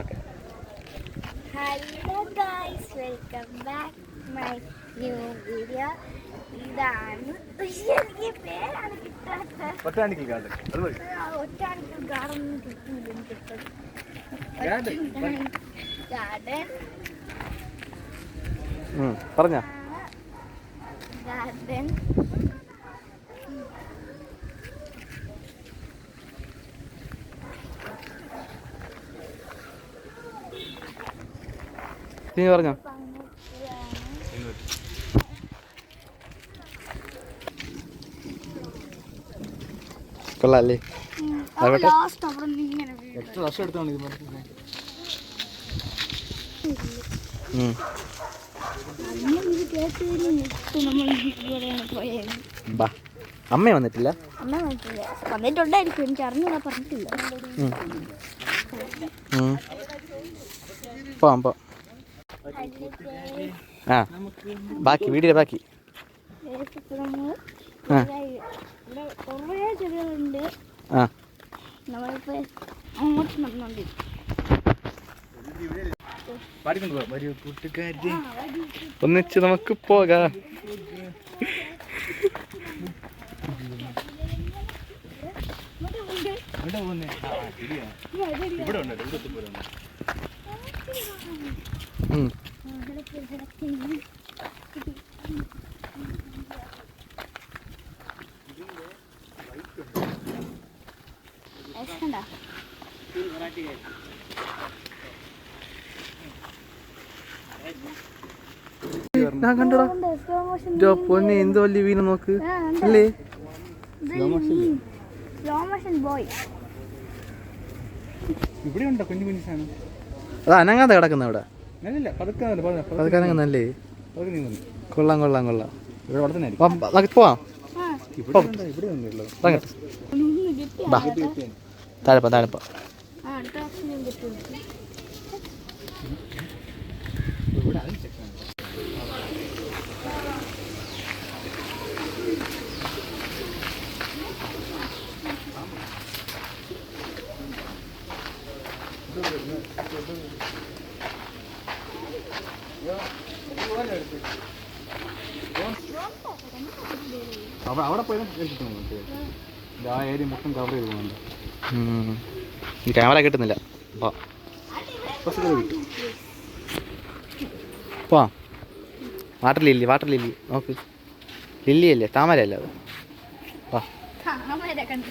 Okay. Hello guys, welcome back my new video. ഇതാണ് പേരാണ് കിട്ടാത്തത്. ഒറ്റാണിക്കൽ ഗാർഡൻ. ഒറ്റാണിക്കൽ ഗാർഡൻ കിട്ടും. ഗാർഡൻ പറഞ്ഞോ. ഗാർഡൻ നീ പറഞ്ഞോ. കൊള്ളാല്ലേ? എത്ര വർഷം എടുത്താണ് ഇത്? അമ്മ വന്നിട്ടില്ല? വന്നിട്ടുണ്ടായിരിക്കും, എനിക്ക് അറിഞ്ഞൂടാ, പറഞ്ഞിട്ടില്ല. പോവാം. ആ ബാക്കി വീഡിയോ ബാക്കി. കുറേ ചെടികളുണ്ട്. നമ്മളിപ്പോ അങ്ങോട്ട് നടന്നുകൊണ്ടിരിക്കും. ഒന്നിച്ച് നമുക്ക് പോകാം. ഞാൻ കണ്ടോടാ പൊന്നെ, എന്ത് വലിയ വീന നോക്ക് അല്ലേ? ഇവിടെ ഉണ്ടോ കുഞ്ഞു കുഞ്ഞു സാധനം? അത് അനങ്ങാതെ കിടക്കുന്ന ഇവിടെ. പതുക്കെ അനങ്ങുന്നല്ലേ? കൊള്ളാം. ഇവിടെ അവിടെ തന്നെ പോവാം. ഇവിടെ ഒന്നുമില്ല. താഴെപ്പ അവിടെ പോയി ആ ഏരിയ മൊത്തം കവർ ചെയ്ത് പോകുന്നുണ്ട്. ക്യാമറ കിട്ടുന്നില്ല. പോവാം. വാട്ടർ ലില്ലി നോക്ക്. ലില്ലിയല്ലേ? താമരയല്ലേ അത്?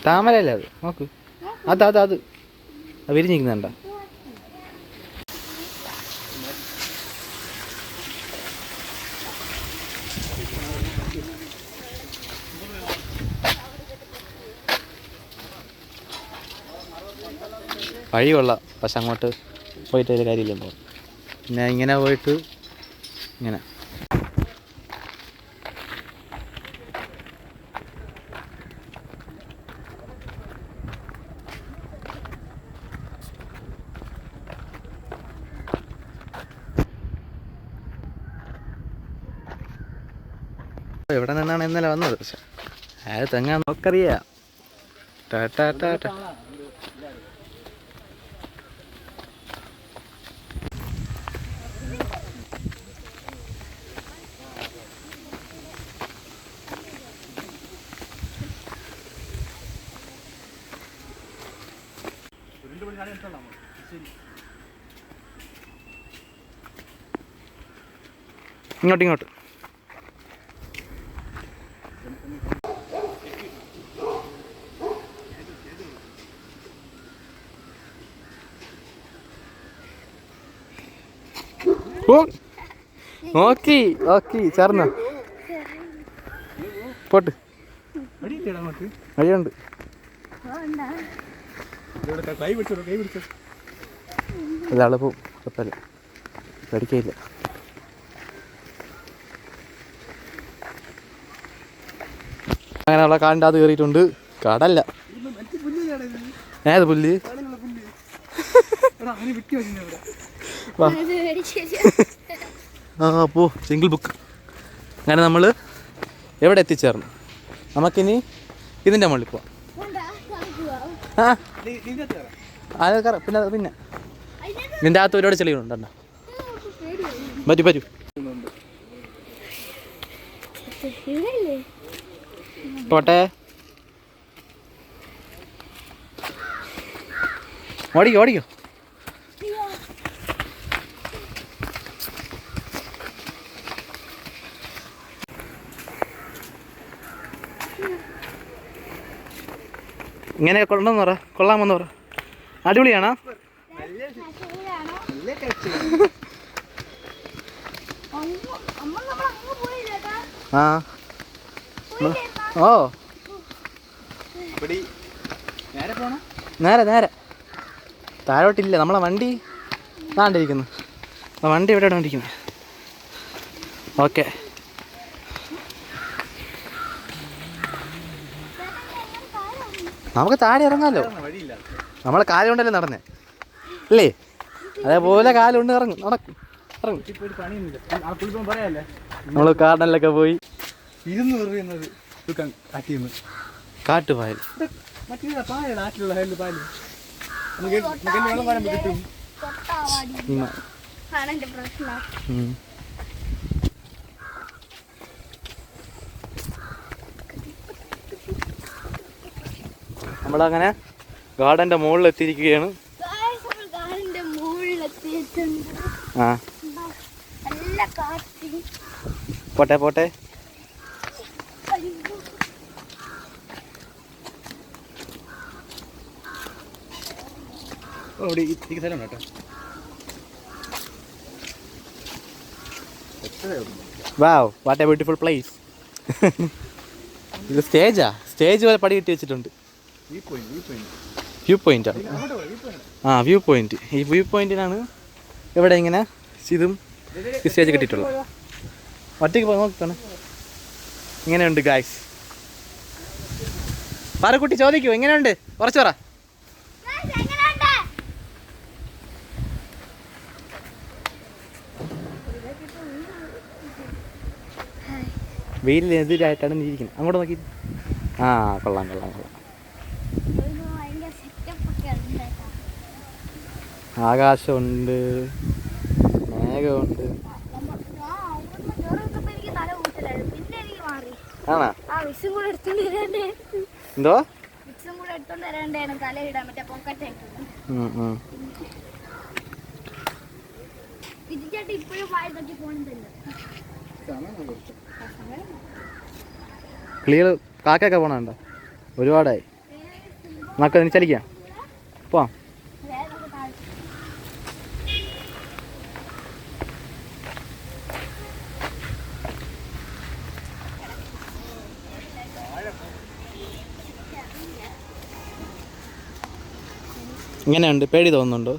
താമരയല്ലേ അത്? നോക്ക്. അത് വിരിഞ്ഞിരിക്കുന്നുണ്ടോ? വഴി കൊള്ളാം, പക്ഷെ അങ്ങോട്ട് പോയിട്ട് ഒരു കാര്യമില്ല. പിന്നെ ഇങ്ങനെ പോയിട്ട് ഇങ്ങനെ എവിടെ നിന്നാണ് ഇന്നലെ വന്നത്? പക്ഷെ അത് തെങ്ങാൻ നോക്കറിയാം. ഇങ്ങോട്ട് നോക്കി ചേർന്ന പോട്ട് വഴിയുണ്ട്. ഒരാള് പോവും, കുഴപ്പമില്ല, പേടിക്കയില്ല. അങ്ങനെ ഉള്ള കാടിൻ്റെ അത് കയറിയിട്ടുണ്ട്. കടല്ല, ഏത് പുല്ല്? പോ സിംഗിൾ ബുക്ക്. അങ്ങനെ നമ്മൾ എവിടെ എത്തിച്ചേർന്നു? നമുക്കിനി ഇതിൻ്റെ മുകളിൽ പോവാം. പിന്നെ ഇതിൻ്റെ അകത്ത് ഒരുപാട് ചെളികളുണ്ടോ? പറ്റൂ പറ്റൂ. പോട്ടെ, ഓടിക്കോ ഓടിക്കോ. ഇങ്ങനെ കൊള്ളണമെന്ന് പറ, കൊള്ളാമെന്ന് പറ. അടിപൊളിയാണോ? ആ ഓ നേരെ നേരെ താഴോട്ടില്ല. നമ്മളെ വണ്ടി താണ്ടിരിക്കുന്നു. വണ്ടി എവിടെയാണ് ഇരിക്കുന്നത്? ഓക്കെ. നമുക്ക് താഴെ ഇറങ്ങാമല്ലോ. നമ്മളെ കാല് കൊണ്ടല്ലേ നടന്നേ അല്ലേ? അതേപോലെ കാലുകൊണ്ട് ഇറങ്ങും, നടക്കും, ഇറങ്ങും. നമ്മൾ കാട്ടിലൊക്കെ പോയി കാട്ടുപായൽ നമ്മളങ്ങനെ ഗാർഡന്റെ മുകളിൽ എത്തിയിരിക്കുകയാണ്. ആ പോട്ടെ പോട്ടെ. വാവ്, വാട്ട് എ ബ്യൂട്ടിഫുൾ പ്ലേസ്. ഇത് സ്റ്റേജാ, സ്റ്റേജ് പോലെ പടി കെട്ടി വെച്ചിട്ടുണ്ട്. വ്യൂ പോയിന്റ് ആണ്. ആ വ്യൂ പോയിന്റ്. ഈ വ്യൂ പോയിന്റിനാണ് ഇവിടെ ഇങ്ങനെ ഇതും സ്റ്റേജ് കെട്ടിയിട്ടുള്ളത്. ഒറ്റയ്ക്ക് പോയി നോക്കിക്കാണ്. ഇങ്ങനെയുണ്ട് ഗായ്സ്. പാറക്കുട്ടി ചോദിക്കൂ, എങ്ങനെയുണ്ട്? കുറച്ച് പറ. വെയിലിനെതിരായിട്ടാണ് നീ ഇരിക്കുന്നത്. അങ്ങോട്ട് നോക്കി. ആ കൊള്ളാം കൊള്ളാം കൊള്ളാം. ആകാശമുണ്ട്, മേഘമുണ്ട്. ആണോ? എന്തോ ക്ലിയർ. കാക്കൊക്കെ പോണുണ്ടോ? ഒരുപാടായി. നമുക്ക് നീ ചലിക്കാം, പോവാം. ഇങ്ങനെയുണ്ട്. പേടി തോന്നുന്നുണ്ടോ?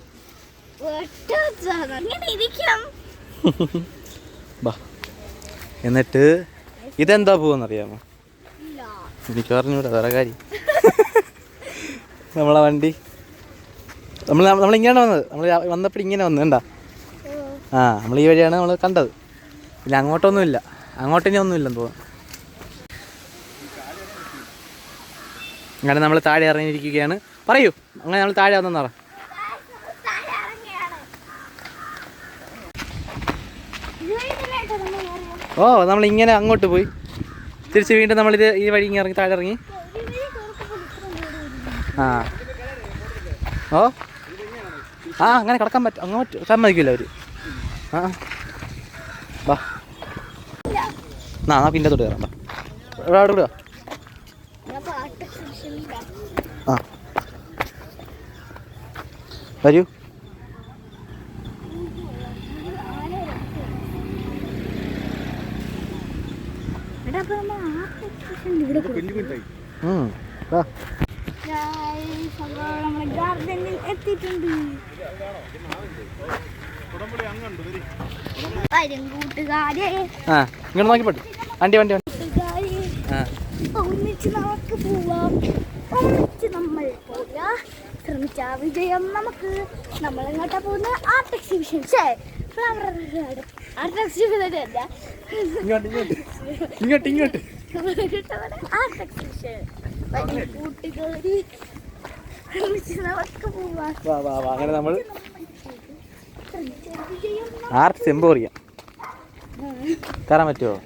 ബാ. എന്നിട്ട് ഇതെന്താ പോവെന്നറിയാമോ? എനിക്ക് പറഞ്ഞൂടാ, വേറെ കാര്യം. നമ്മളെ വണ്ടി നമ്മളിങ്ങനെ വന്നത്. നമ്മൾ വന്നപ്പോൾ ഇങ്ങനെ വന്നു കണ്ടാ. ആ നമ്മൾ ഈ വഴിയാണ് നമ്മൾ കണ്ടത്. പിന്നെ അങ്ങോട്ടൊന്നുമില്ല, അങ്ങോട്ടിനി ഒന്നുമില്ലെന്ന് തോന്നുന്നു. അങ്ങനെ നമ്മൾ താഴെ ഇറങ്ങിയിരിക്കുകയാണ്. പറയൂ, അങ്ങനെ നമ്മൾ താഴെ വന്നെന്ന് പറ. ഓ നമ്മളിങ്ങനെ അങ്ങോട്ട് പോയി തിരിച്ച് വീണ്ടും നമ്മളിത് ഈ വഴി ഇങ്ങനെ ഇറങ്ങി താഴെ ഇറങ്ങി. ആ ഓ ആ അങ്ങനെ കിടക്കാൻ പറ്റും. അങ്ങോട്ട് സമ്മതിക്കില്ല അവർ. ആ വാ, എന്നാ പിന്നെ തൊട്ട് കയറാം. അവിടെ വിടുക. ആ വരൂ. എത്തിയിട്ടുണ്ട്. ഇങ്ങോട്ട് നോക്കിപ്പോട്ടെ. വണ്ടി വണ്ടി വണ്ടി. ഒന്നിച്ച് നമുക്ക് പോവാം, ഒന്നിച്ച് നമ്മൾ പോവാ. ശ്രമിച്ച വിജയം നമുക്ക്. നമ്മൾ എങ്ങോട്ടാ പോകുന്ന? Art exhibition. ആർട്ട് എക്സിബിഷൻ അല്ല, ഇങ്ങോട്ട് ഇങ്ങോട്ട് ആർട്ട് എക്സിബിഷൻ. കൂട്ടുകാരി നമുക്ക് പോവാം. അങ്ങനെ നമ്മൾ വിജയം ആർട്സ് എംപോറിയം കയറാൻ പറ്റുമോ?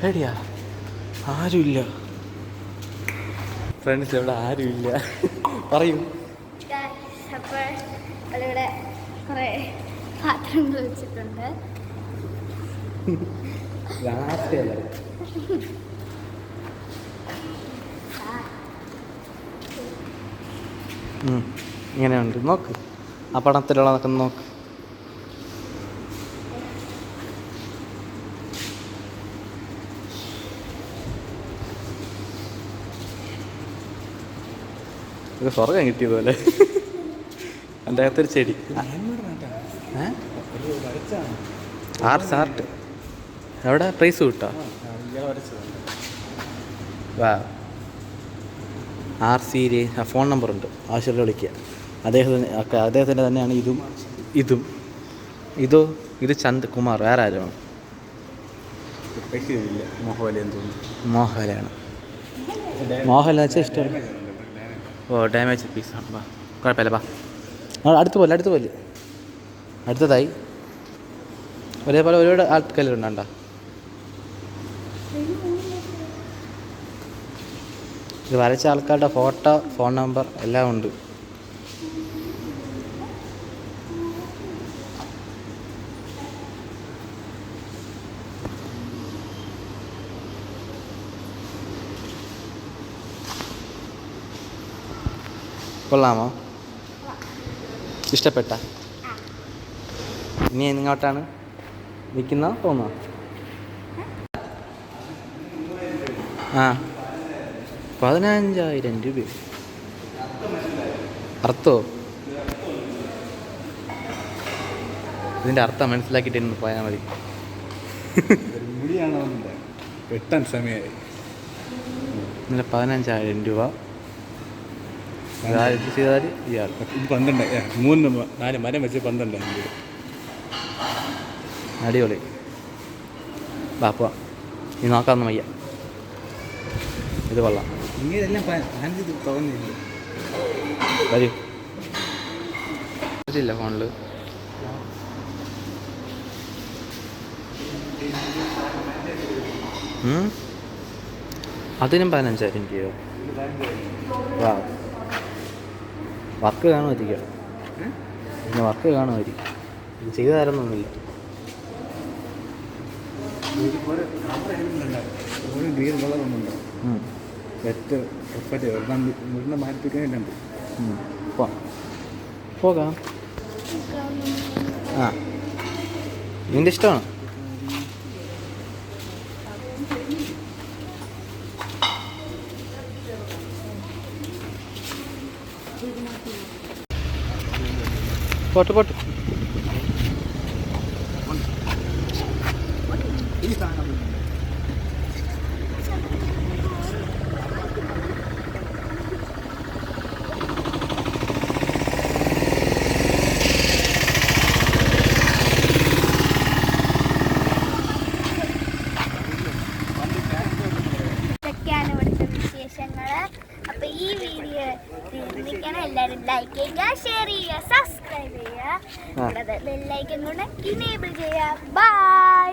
എടിയാ ആരുമില്ല ഫ്രണ്ട്സ്, ഇവിടെ ആരുമില്ല. പറയൂ. അപ്പോൾ അതിവിടെ കുറേ പാത്രങ്ങൾ വെച്ചിട്ടുണ്ട്. ഇങ്ങനെയുണ്ട്. നോക്ക് ആ പടത്തിലുള്ളതൊക്കെ നോക്ക്. ഇത് സ്വർഗം കിട്ടിയതുപോലെ എൻ്റെ അകത്തൊരു ചെടി. ആർട്സ് ആർട്ട് എവിടെ പ്രൈസ് കിട്ടോ? വാ. RC ഫോൺ നമ്പറുണ്ട്, ആവശ്യമുള്ള വിളിക്കുക. അദ്ദേഹത്തിൻ്റെ തന്നെയാണ് ഇതും. ഇത് ചന്ദ് കുമാർ, വേറെ ആരുമാണ്? മോഹൻലാലാണ്. മോഹൻലാൽ വെച്ചാൽ ഇഷ്ടമാണ്. ഓ, ഡാമേജ് പീസാണ്. വാ, കുഴപ്പമില്ല. വാ, അടുത്ത് പോലെ അടുത്തതായി ഒരേപോലെ ഒരുപാട് ആൾക്കാരുണ്ടാ. ഇത് വരച്ച ആൾക്കാരുടെ ഫോട്ടോ, ഫോൺ നമ്പർ എല്ലാം ഉണ്ട്. കൊള്ളാമോ? ഇഷ്ടപ്പെട്ട? ഇനി എങ്ങോട്ടാണ് നിൽക്കുന്ന തോന്നുക? ആ, 15,000 രൂപ. അർത്ഥോ? ഇതിൻ്റെ അർത്ഥം മനസ്സിലാക്കിയിട്ട് ഇന്ന് പോയാൽ മതി. പെട്ടെന്ന് സമയമായി. ഇന്നലെ 15,000 രൂപ ഇത് ചെയ്താൽ ഇയാൾ 12 3-4 മരം വെച്ച് 12,000 രൂപ. അടിപൊളി. ബാപ്പ നീ നോക്കാമെന്ന് വയ്യ. ഇത് കൊള്ളാം. ഇങ്ങനെല്ലാം തോന്നുന്നില്ല. വരൂ. ഇല്ല ഫോണിൽ. അതിനും 15,000 രൂപയോ? വാ, വർക്ക് കാണുമായിരിക്കും. പിന്നെ വർക്ക് കാണുമായിരിക്കും. ഇത് ചെയ്തു തരുന്നൊന്നുമില്ല. ഗ്രീൻ കളറൊന്നുണ്ടോ? മാറ്റിപ്പിക്കാനുണ്ട്. പോകാം. ആ, നിൻ്റെ ഇഷ്ടമാണ്. പോട്ട് അപ്പോൾ ഈ വീഡിയോ നിർമ്മിക്കണം. എല്ലാവരും ലൈക്ക് ചെയ്യുക, ഷെയർ ചെയ്യുക, സബ്സ്ക്രൈബ് ചെയ്യുക, കൂടാതെ ബെല്ലൈക്കൺ കൊണ്ട് ഇനേബിൾ ചെയ്യുക. ബൈ.